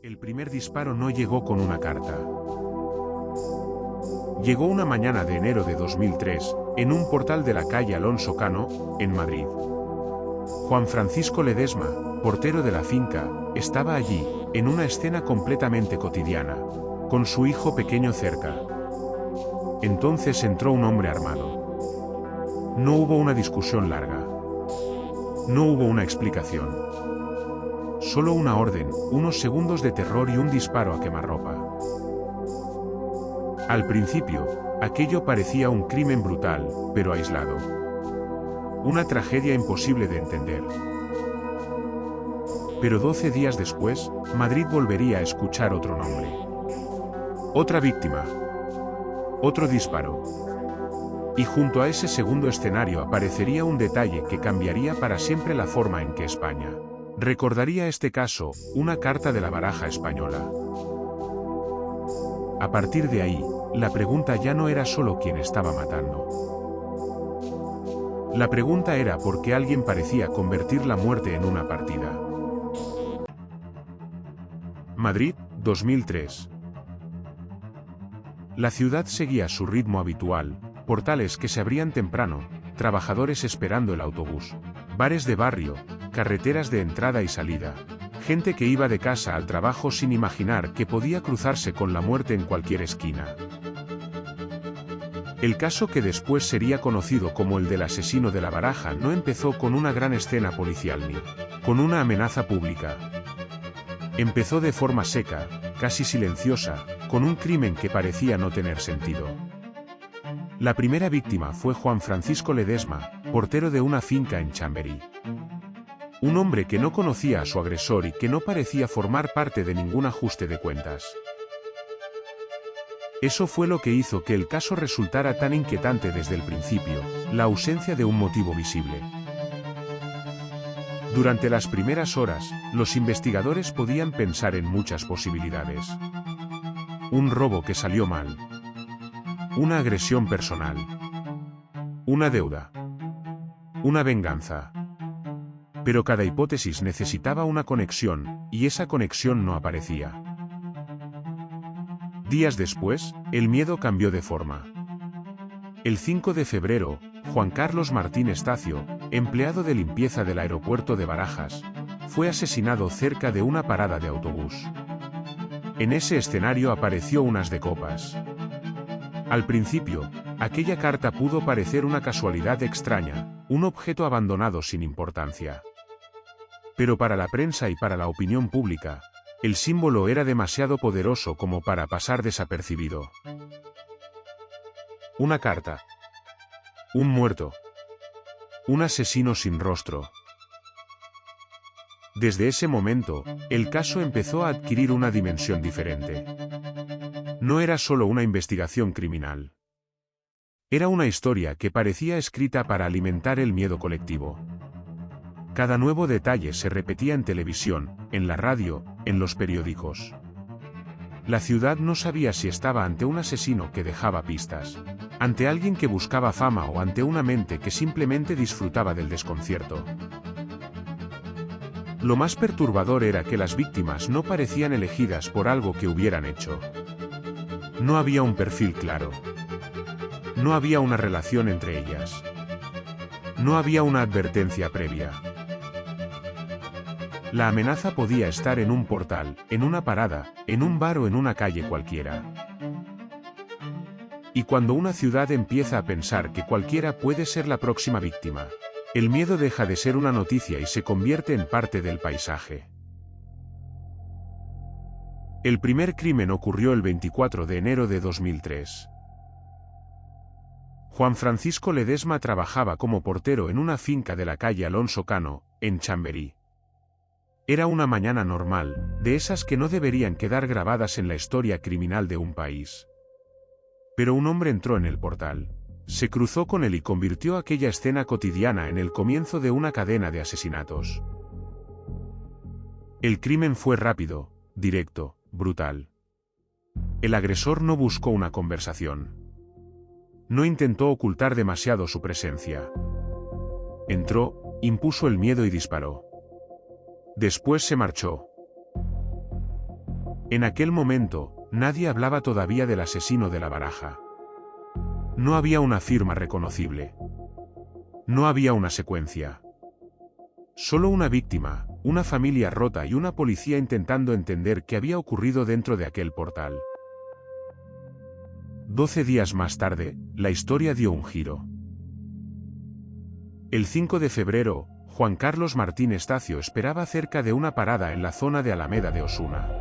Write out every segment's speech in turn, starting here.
El primer disparo no llegó con una carta. Llegó una mañana de enero de 2003, en un portal de la calle Alonso Cano, en Madrid. Juan Francisco Ledesma, portero de la finca, estaba allí, en una escena completamente cotidiana, con su hijo pequeño cerca. Entonces entró un hombre armado. No hubo una discusión larga. No hubo una explicación. Solo una orden, unos segundos de terror y un disparo a quemarropa. Al principio, aquello parecía un crimen brutal, pero aislado. Una tragedia imposible de entender. Pero 12 días después, Madrid volvería a escuchar otro nombre. Otra víctima. Otro disparo. Y junto a ese segundo escenario aparecería un detalle que cambiaría para siempre la forma en que España recordaría este caso, una carta de la baraja española. A partir de ahí, la pregunta ya no era solo quién estaba matando. La pregunta era por qué alguien parecía convertir la muerte en una partida. Madrid, 2003. La ciudad seguía su ritmo habitual, portales que se abrían temprano, trabajadores esperando el autobús, bares de barrio, carreteras de entrada y salida, gente que iba de casa al trabajo sin imaginar que podía cruzarse con la muerte en cualquier esquina. El caso que después sería conocido como el del asesino de la baraja no empezó con una gran escena policial ni con una amenaza pública. Empezó de forma seca, casi silenciosa, con un crimen que parecía no tener sentido. La primera víctima fue Juan Francisco Ledesma, portero de una finca en Chamberí. Un hombre que no conocía a su agresor y que no parecía formar parte de ningún ajuste de cuentas. Eso fue lo que hizo que el caso resultara tan inquietante desde el principio, la ausencia de un motivo visible. Durante las primeras horas, los investigadores podían pensar en muchas posibilidades. Un robo que salió mal. Una agresión personal. Una deuda. Una venganza. Pero cada hipótesis necesitaba una conexión, y esa conexión no aparecía. Días después, el miedo cambió de forma. El 5 de febrero, Juan Carlos Martín Estacio, empleado de limpieza del aeropuerto de Barajas, fue asesinado cerca de una parada de autobús. En ese escenario apareció un as de copas. Al principio, aquella carta pudo parecer una casualidad extraña, un objeto abandonado sin importancia. Pero para la prensa y para la opinión pública, el símbolo era demasiado poderoso como para pasar desapercibido. Una carta. Un muerto. Un asesino sin rostro. Desde ese momento, el caso empezó a adquirir una dimensión diferente. No era solo una investigación criminal. Era una historia que parecía escrita para alimentar el miedo colectivo. Cada nuevo detalle se repetía en televisión, en la radio, en los periódicos. La ciudad no sabía si estaba ante un asesino que dejaba pistas, ante alguien que buscaba fama o ante una mente que simplemente disfrutaba del desconcierto. Lo más perturbador era que las víctimas no parecían elegidas por algo que hubieran hecho. No había un perfil claro. No había una relación entre ellas. No había una advertencia previa. La amenaza podía estar en un portal, en una parada, en un bar o en una calle cualquiera. Y cuando una ciudad empieza a pensar que cualquiera puede ser la próxima víctima, el miedo deja de ser una noticia y se convierte en parte del paisaje. El primer crimen ocurrió el 24 de enero de 2003. Juan Francisco Ledesma trabajaba como portero en una finca de la calle Alonso Cano, en Chamberí. Era una mañana normal, de esas que no deberían quedar grabadas en la historia criminal de un país. Pero un hombre entró en el portal, se cruzó con él y convirtió aquella escena cotidiana en el comienzo de una cadena de asesinatos. El crimen fue rápido, directo, brutal. El agresor no buscó una conversación. No intentó ocultar demasiado su presencia. Entró, impuso el miedo y disparó. Después se marchó. En aquel momento, nadie hablaba todavía del asesino de la baraja. No había una firma reconocible. No había una secuencia. Solo una víctima, una familia rota y una policía intentando entender qué había ocurrido dentro de aquel portal. 12 días más tarde, la historia dio un giro. El 5 de febrero, Juan Carlos Martín Estacio esperaba cerca de una parada en la zona de Alameda de Osuna.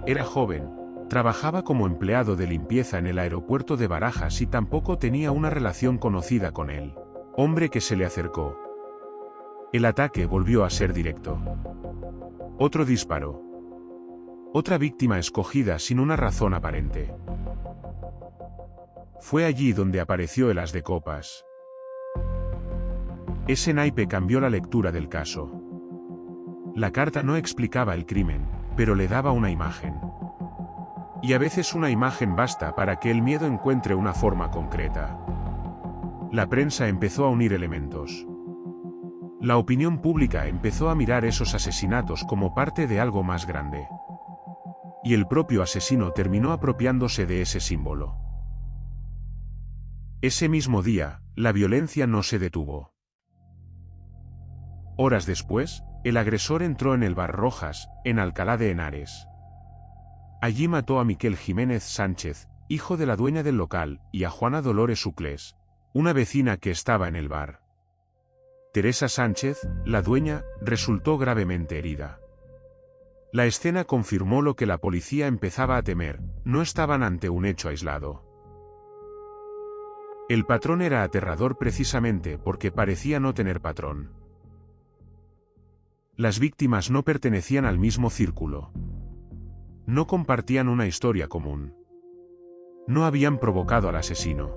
Era joven, trabajaba como empleado de limpieza en el aeropuerto de Barajas y tampoco tenía una relación conocida con el hombre que se le acercó. El ataque volvió a ser directo. Otro disparo. Otra víctima escogida sin una razón aparente. Fue allí donde apareció el as de copas. Ese naipe cambió la lectura del caso. La carta no explicaba el crimen, pero le daba una imagen. Y a veces una imagen basta para que el miedo encuentre una forma concreta. La prensa empezó a unir elementos. La opinión pública empezó a mirar esos asesinatos como parte de algo más grande. Y el propio asesino terminó apropiándose de ese símbolo. Ese mismo día, la violencia no se detuvo. Horas después, el agresor entró en el bar Rojas, en Alcalá de Henares. Allí mató a Miquel Jiménez Sánchez, hijo de la dueña del local, y a Juana Dolores Uclés, una vecina que estaba en el bar. Teresa Sánchez, la dueña, resultó gravemente herida. La escena confirmó lo que la policía empezaba a temer: no estaban ante un hecho aislado. El patrón era aterrador precisamente porque parecía no tener patrón. Las víctimas no pertenecían al mismo círculo. No compartían una historia común. No habían provocado al asesino.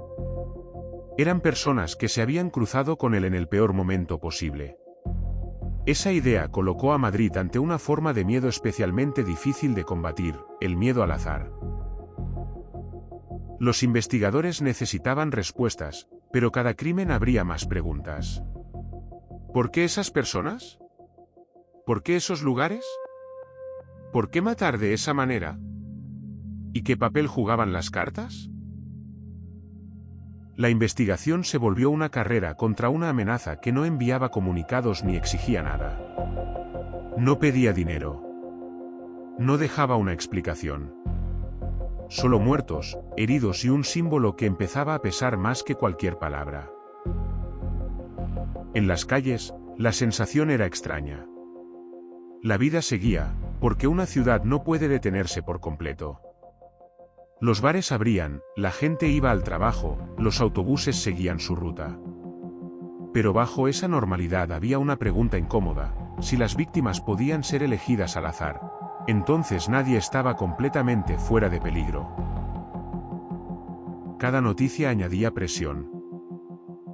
Eran personas que se habían cruzado con él en el peor momento posible. Esa idea colocó a Madrid ante una forma de miedo especialmente difícil de combatir: el miedo al azar. Los investigadores necesitaban respuestas, pero cada crimen abría más preguntas. ¿Por qué esas personas? ¿Por qué esos lugares? ¿Por qué matar de esa manera? ¿Y qué papel jugaban las cartas? La investigación se volvió una carrera contra una amenaza que no enviaba comunicados ni exigía nada. No pedía dinero. No dejaba una explicación. Solo muertos, heridos y un símbolo que empezaba a pesar más que cualquier palabra. En las calles, la sensación era extraña. La vida seguía, porque una ciudad no puede detenerse por completo. Los bares abrían, la gente iba al trabajo, los autobuses seguían su ruta. Pero bajo esa normalidad había una pregunta incómoda: si las víctimas podían ser elegidas al azar, entonces nadie estaba completamente fuera de peligro. Cada noticia añadía presión.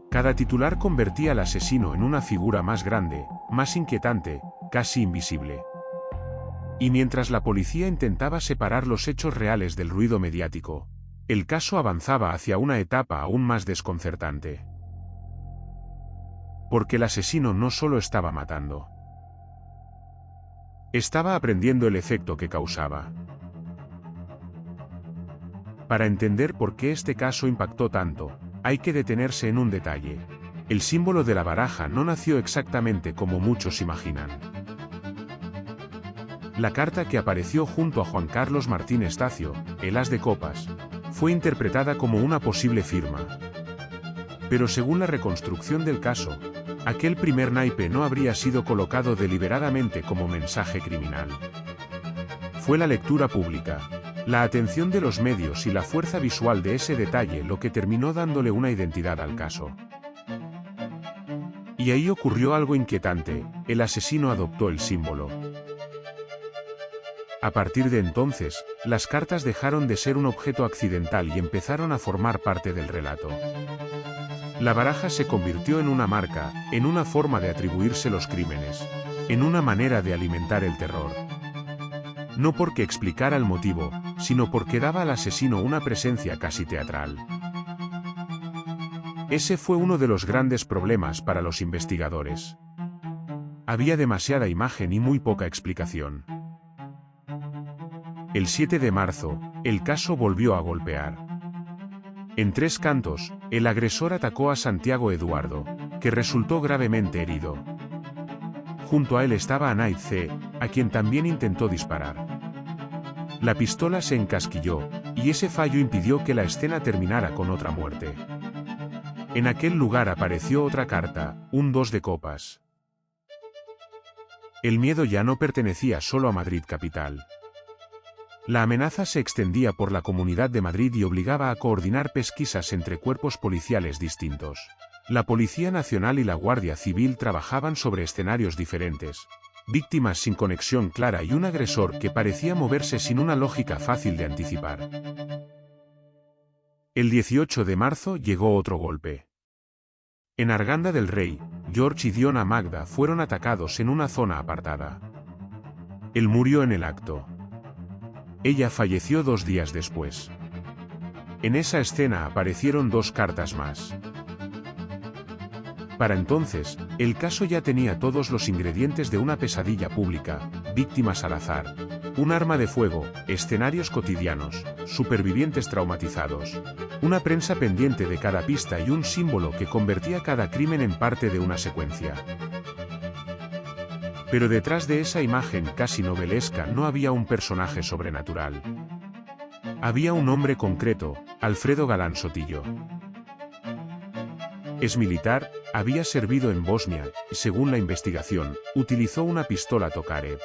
Cada titular convertía al asesino en una figura más grande, más inquietante, casi invisible. Y mientras la policía intentaba separar los hechos reales del ruido mediático, el caso avanzaba hacia una etapa aún más desconcertante. Porque el asesino no solo estaba matando. Estaba aprendiendo el efecto que causaba. Para entender por qué este caso impactó tanto, hay que detenerse en un detalle: el símbolo de la baraja no nació exactamente como muchos imaginan. La carta que apareció junto a Juan Carlos Martín Estacio, el as de copas, fue interpretada como una posible firma. Pero según la reconstrucción del caso, aquel primer naipe no habría sido colocado deliberadamente como mensaje criminal. Fue la lectura pública, la atención de los medios y la fuerza visual de ese detalle lo que terminó dándole una identidad al caso. Y ahí ocurrió algo inquietante: el asesino adoptó el símbolo. A partir de entonces, las cartas dejaron de ser un objeto accidental y empezaron a formar parte del relato. La baraja se convirtió en una marca, en una forma de atribuirse los crímenes, en una manera de alimentar el terror. No porque explicara el motivo, sino porque daba al asesino una presencia casi teatral. Ese fue uno de los grandes problemas para los investigadores. Había demasiada imagen y muy poca explicación. el 7 de marzo, el caso volvió a golpear. En Tres Cantos, el agresor atacó a Santiago Eduardo, que resultó gravemente herido. Junto a él estaba Anaid C., a quien también intentó disparar. La pistola se encasquilló, y ese fallo impidió que la escena terminara con otra muerte. En aquel lugar apareció otra carta, un 2 de copas. El miedo ya no pertenecía solo a Madrid capital. La amenaza se extendía por la Comunidad de Madrid y obligaba a coordinar pesquisas entre cuerpos policiales distintos. La Policía Nacional y la Guardia Civil trabajaban sobre escenarios diferentes, víctimas sin conexión clara y un agresor que parecía moverse sin una lógica fácil de anticipar. El 18 de marzo llegó otro golpe. En Arganda del Rey, George y Diona Magda fueron atacados en una zona apartada. Él murió en el acto. Ella falleció 2 días después. En esa escena aparecieron 2 cartas más. Para entonces, el caso ya tenía todos los ingredientes de una pesadilla pública: víctimas al azar, un arma de fuego, escenarios cotidianos, supervivientes traumatizados, una prensa pendiente de cada pista y un símbolo que convertía cada crimen en parte de una secuencia. Pero detrás de esa imagen casi novelesca no había un personaje sobrenatural. Había un hombre concreto, Alfredo Galán Sotillo. Es militar, había servido en Bosnia, y según la investigación, utilizó una pistola Tokarev.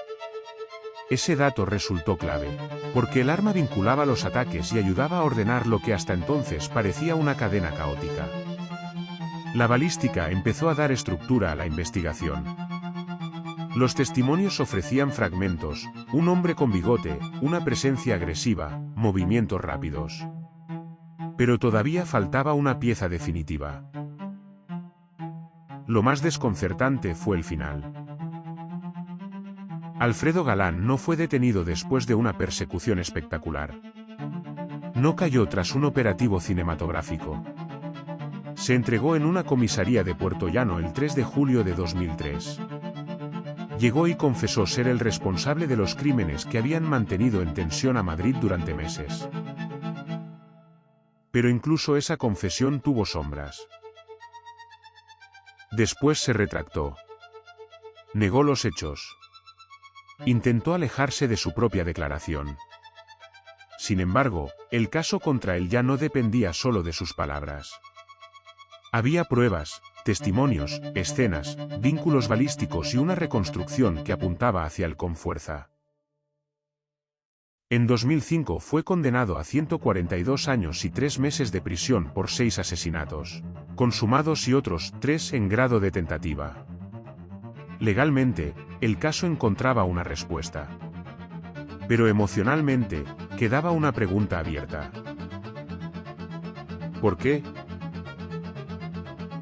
Ese dato resultó clave, porque el arma vinculaba los ataques y ayudaba a ordenar lo que hasta entonces parecía una cadena caótica. La balística empezó a dar estructura a la investigación. Los testimonios ofrecían fragmentos: un hombre con bigote, una presencia agresiva, movimientos rápidos. Pero todavía faltaba una pieza definitiva. Lo más desconcertante fue el final. Alfredo Galán no fue detenido después de una persecución espectacular. No cayó tras un operativo cinematográfico. Se entregó en una comisaría de Puerto Llano el 3 de julio de 2003. Llegó y confesó ser el responsable de los crímenes que habían mantenido en tensión a Madrid durante meses. Pero incluso esa confesión tuvo sombras. Después se retractó. Negó los hechos. Intentó alejarse de su propia declaración. Sin embargo, el caso contra él ya no dependía solo de sus palabras. Había pruebas, testimonios, escenas, vínculos balísticos y una reconstrucción que apuntaba hacia él con fuerza. En 2005 fue condenado a 142 años y 3 meses de prisión por 6 asesinatos consumados y otros 3 en grado de tentativa. Legalmente, el caso encontraba una respuesta. Pero emocionalmente, quedaba una pregunta abierta. ¿Por qué?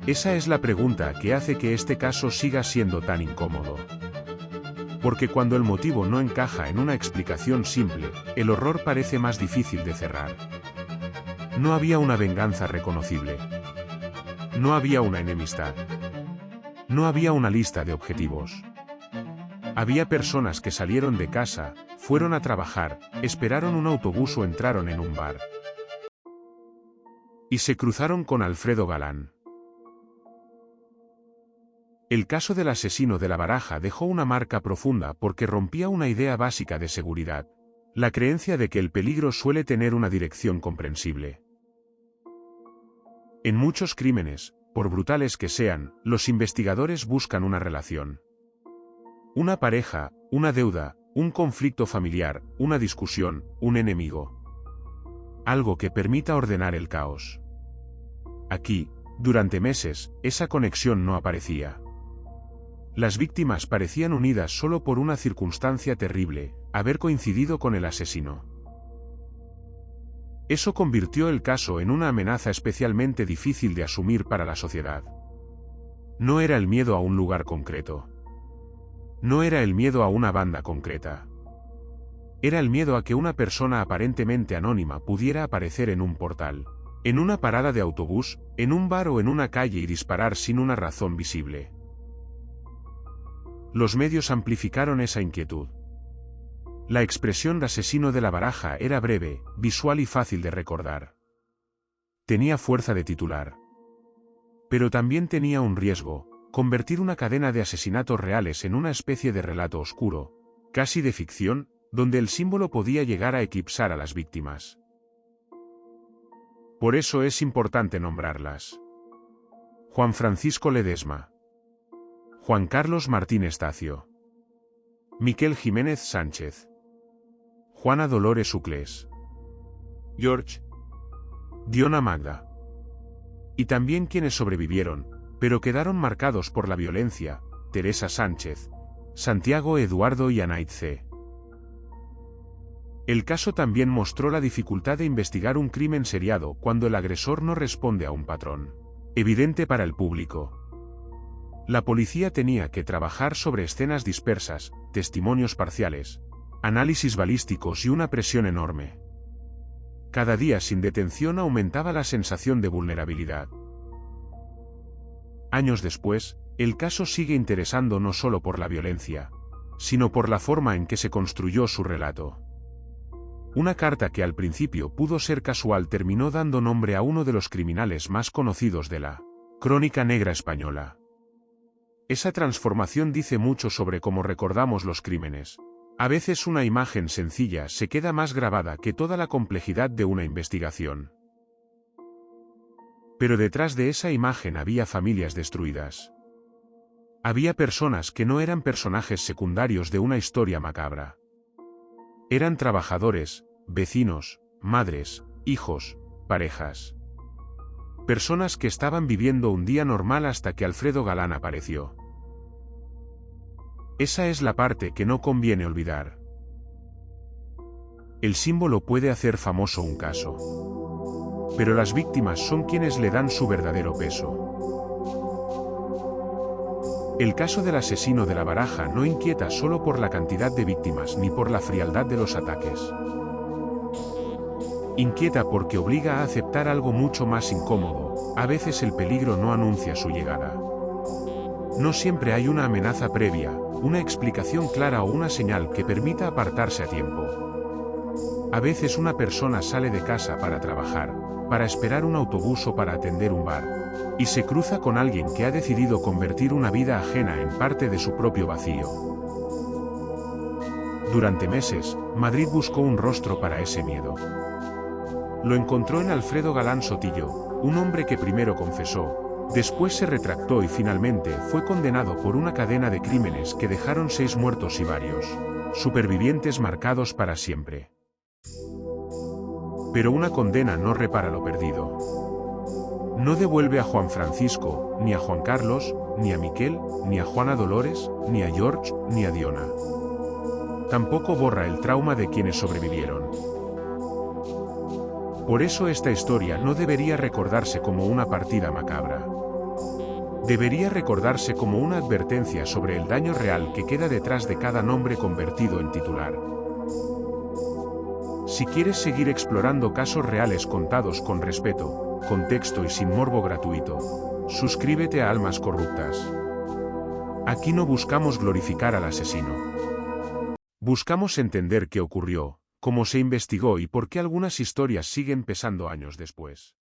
Esa es la pregunta que hace que este caso siga siendo tan incómodo. Porque cuando el motivo no encaja en una explicación simple, el horror parece más difícil de cerrar. No había una venganza reconocible. No había una enemistad. No había una lista de objetivos. Había personas que salieron de casa, fueron a trabajar, esperaron un autobús o entraron en un bar. Y se cruzaron con Alfredo Galán. El caso del asesino de La Baraja dejó una marca profunda porque rompía una idea básica de seguridad: la creencia de que el peligro suele tener una dirección comprensible. En muchos crímenes, por brutales que sean, los investigadores buscan una relación. Una pareja, una deuda, un conflicto familiar, una discusión, un enemigo. Algo que permita ordenar el caos. Aquí, durante meses, esa conexión no aparecía. Las víctimas parecían unidas solo por una circunstancia terrible: haber coincidido con el asesino. Eso convirtió el caso en una amenaza especialmente difícil de asumir para la sociedad. No era el miedo a un lugar concreto. No era el miedo a una banda concreta. Era el miedo a que una persona aparentemente anónima pudiera aparecer en un portal, en una parada de autobús, en un bar o en una calle y disparar sin una razón visible. Los medios amplificaron esa inquietud. La expresión asesino de la baraja era breve, visual y fácil de recordar. Tenía fuerza de titular. Pero también tenía un riesgo: convertir una cadena de asesinatos reales en una especie de relato oscuro, casi de ficción, donde el símbolo podía llegar a eclipsar a las víctimas. Por eso es importante nombrarlas. Juan Francisco Ledesma, Juan Carlos Martín Estacio, Miquel Jiménez Sánchez, Juana Dolores Uclés, George, Diona Magda. Y también quienes sobrevivieron, pero quedaron marcados por la violencia: Teresa Sánchez, Santiago Eduardo y Anaid C. El caso también mostró la dificultad de investigar un crimen seriado cuando el agresor no responde a un patrón evidente para el público. La policía tenía que trabajar sobre escenas dispersas, testimonios parciales, análisis balísticos y una presión enorme. Cada día sin detención aumentaba la sensación de vulnerabilidad. Años después, el caso sigue interesando no solo por la violencia, sino por la forma en que se construyó su relato. Una carta que al principio pudo ser casual terminó dando nombre a uno de los criminales más conocidos de la crónica negra española. Esa transformación dice mucho sobre cómo recordamos los crímenes. A veces una imagen sencilla se queda más grabada que toda la complejidad de una investigación. Pero detrás de esa imagen había familias destruidas. Había personas que no eran personajes secundarios de una historia macabra. Eran trabajadores, vecinos, madres, hijos, parejas. Personas que estaban viviendo un día normal hasta que Alfredo Galán apareció. Esa es la parte que no conviene olvidar. El símbolo puede hacer famoso un caso, pero las víctimas son quienes le dan su verdadero peso. El caso del asesino de la baraja no inquieta solo por la cantidad de víctimas ni por la frialdad de los ataques. Inquieta porque obliga a aceptar algo mucho más incómodo: a veces el peligro no anuncia su llegada. No siempre hay una amenaza previa, una explicación clara o una señal que permita apartarse a tiempo. A veces una persona sale de casa para trabajar, para esperar un autobús o para atender un bar, y se cruza con alguien que ha decidido convertir una vida ajena en parte de su propio vacío. Durante meses, Madrid buscó un rostro para ese miedo. Lo encontró en Alfredo Galán Sotillo, un hombre que primero confesó, después se retractó y finalmente fue condenado por una cadena de crímenes que dejaron 6 muertos y varios supervivientes marcados para siempre. Pero una condena no repara lo perdido. No devuelve a Juan Francisco, ni a Juan Carlos, ni a Miquel, ni a Juana Dolores, ni a George, ni a Diona. Tampoco borra el trauma de quienes sobrevivieron. Por eso esta historia no debería recordarse como una partida macabra. Debería recordarse como una advertencia sobre el daño real que queda detrás de cada nombre convertido en titular. Si quieres seguir explorando casos reales contados con respeto, contexto y sin morbo gratuito, suscríbete a Almas Corruptas. Aquí no buscamos glorificar al asesino. Buscamos entender qué ocurrió, cómo se investigó y por qué algunas historias siguen pesando años después.